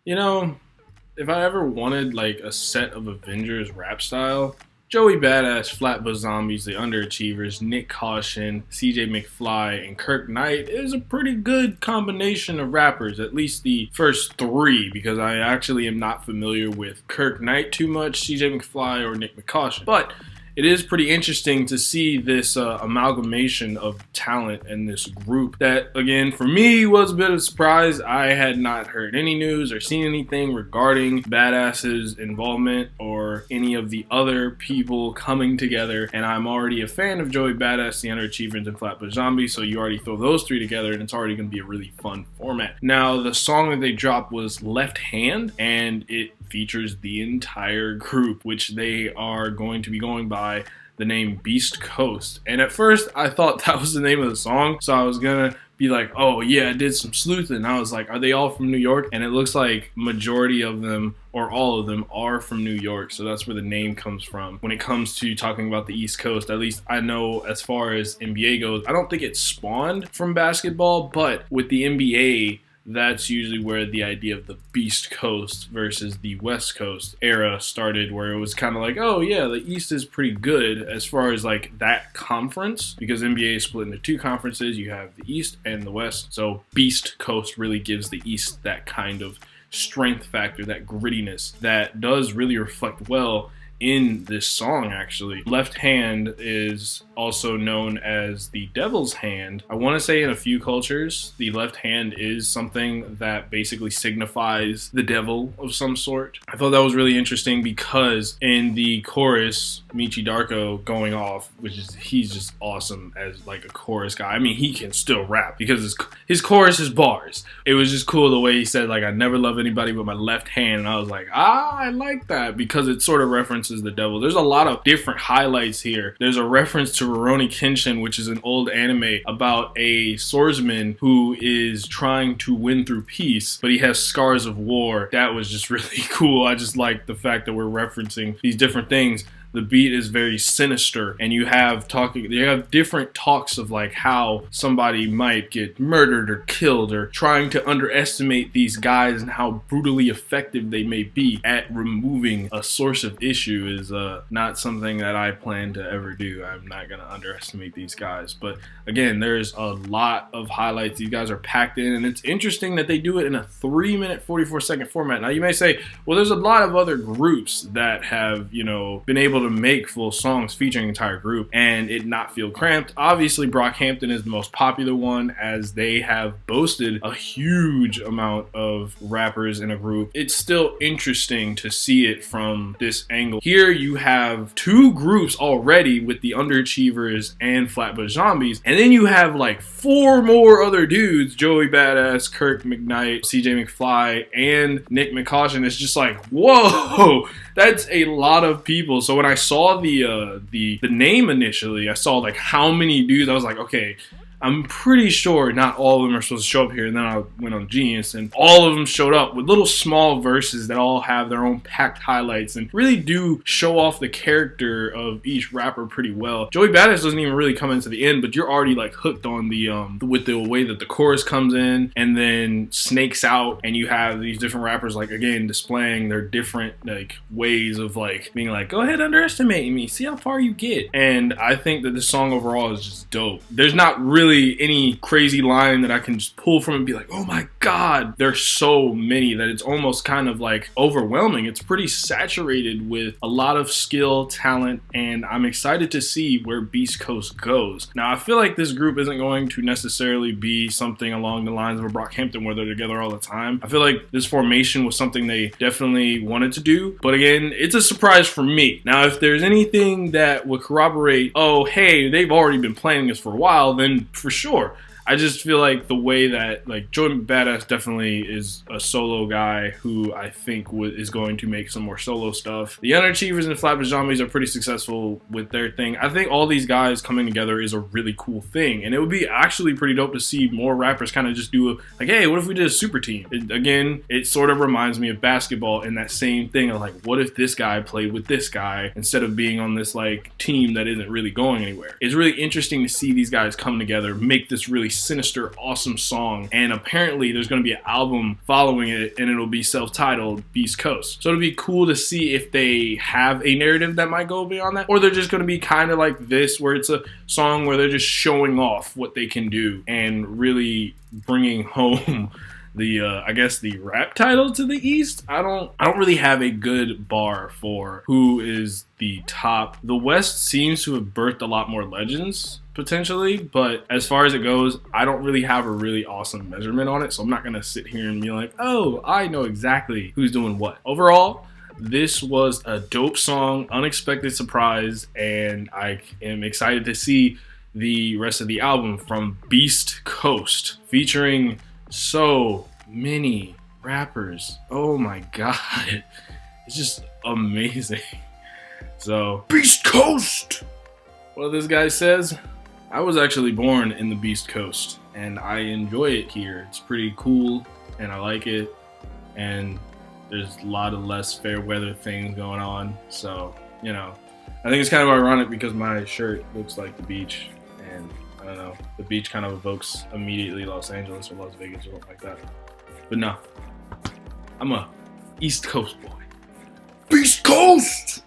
You know, if I ever wanted like a set of Avengers rap style, Joey Badass, Flatbush Zombies, The Underachievers, Nick Caution, CJ McFly, and Kirk Knight is a pretty good combination of rappers, at least the first three, because I actually am not familiar with Kirk Knight too much, CJ McFly, or Nick McCaution. But it is pretty interesting to see this amalgamation of talent in this group that, again, for me was a bit of a surprise. I had not heard any news or seen anything regarding Badass's involvement or any of the other people coming together, and I'm already a fan of Joey Badass, The Underachievers, and Flatbush Zombies, so you already throw those three together and it's already going to be a really fun format. Now, the song that they dropped was Left Hand, and it features the entire group, which they are going to be going by the name Beast Coast. And at first I thought that was the name of the song, so I was gonna be like, oh yeah, I did some sleuthing. I was like, are they all from New York? And it looks like majority of them or all of them are from New York, so that's where the name comes from. When it comes to talking about the East Coast, at least I know as far as NBA goes, I don't think it spawned from basketball, but with the NBA, that's usually where the idea of the Beast Coast versus the West Coast era started, where it was kind of like, oh yeah, the East is pretty good as far as like that conference, because NBA is split into two conferences. You have the East and the West, so Beast Coast really gives the East that kind of strength factor, that grittiness that does really reflect well in this song. Actually, Left Hand is also known as the devil's hand. I want to say in a few cultures the left hand is something that basically signifies the devil of some sort. I thought that was really interesting because in the chorus, Michi Darko going off, he's just awesome as like a chorus guy. I mean, he can still rap because his chorus is bars. It was just cool the way he said like, I never love anybody with my left hand, and I was like, I like that because it sort of references the devil. There's a lot of different highlights here. There's a reference to Rurouni Kenshin, which is an old anime about a swordsman who is trying to win through peace, but he has scars of war. That was just really cool. I just like the fact that we're referencing these different things. The beat is very sinister, and you have different talks of like how somebody might get murdered or killed, or trying to underestimate these guys and how brutally effective they may be at removing a source of issue is not something that I plan to ever do. I'm not going to underestimate these guys. But again, there's a lot of highlights. These guys are packed in, and it's interesting that they do it in a 3-minute 44-second format. Now you may say, well, there's a lot of other groups that have, been able to make full songs featuring an entire group and it not feel cramped. Obviously, Brockhampton is the most popular one, as they have boasted a huge amount of rappers in a group. It's still interesting to see it from this angle. Here you have two groups already with the Underachievers and Flatbush Zombies, and then you have like 4 more other dudes: Joey Badass, Kirk McKnight, CJ McFly, and Nick McCaution. It's just like, whoa, that's a lot of people. So when I saw the name initially, I saw like how many dudes. I was like, okay, I'm pretty sure not all of them are supposed to show up here. And then I went on Genius, and all of them showed up with little small verses that all have their own packed highlights and really do show off the character of each rapper pretty well. Joey Badass doesn't even really come into the end, but you're already like hooked on with the way that the chorus comes in and then snakes out, and you have these different rappers like, again, displaying their different like ways of like being like, go ahead, underestimate me, see how far you get. And I think that this song overall is just dope. There's not really any crazy line that I can just pull from and be like, oh my god, there's so many that it's almost kind of like overwhelming. It's pretty saturated with a lot of skill, talent, and I'm excited to see where Beast Coast goes. Now, I feel like this group isn't going to necessarily be something along the lines of a Brockhampton where they're together all the time. I feel like this formation was something they definitely wanted to do, but again, it's a surprise for me. Now, if there's anything that would corroborate, oh hey, they've already been planning this for a while, then for sure. I just feel like the way that like Joey Badass definitely is a solo guy who I think is going to make some more solo stuff. The Underachievers and Flatbush Zombies are pretty successful with their thing. I think all these guys coming together is a really cool thing, and it would be actually pretty dope to see more rappers kind of just do like, hey, what if we did a super team? Again, it sort of reminds me of basketball in that same thing of like, what if this guy played with this guy instead of being on this like team that isn't really going anywhere? It's really interesting to see these guys come together, make this really sinister, awesome song. And apparently there's going to be an album following it, and it'll be self-titled Beast Coast. So it'll be cool to see if they have a narrative that might go beyond that, or they're just going to be kind of like this, where it's a song where they're just showing off what they can do and really bringing home the I guess the rap title to the East. I don't really have a good bar for who is the top. The West seems to have birthed a lot more legends potentially, but as far as it goes, I don't really have a really awesome measurement on it, so I'm not gonna sit here and be like, oh, I know exactly who's doing what. Overall, this was a dope song, unexpected surprise, and I am excited to see the rest of the album from Beast Coast, featuring so many rappers. Oh my god, it's just amazing. So, Beast Coast! Well, this guy says, I was actually born in the Beast Coast, and I enjoy it here. It's pretty cool, and I like it, and there's a lot of less fair weather things going on, so, you know. I think it's kind of ironic because my shirt looks like the beach, and I don't know, the beach kind of evokes immediately Los Angeles or Las Vegas or something like that. But no, I'm a East Coast boy. Beast Coast!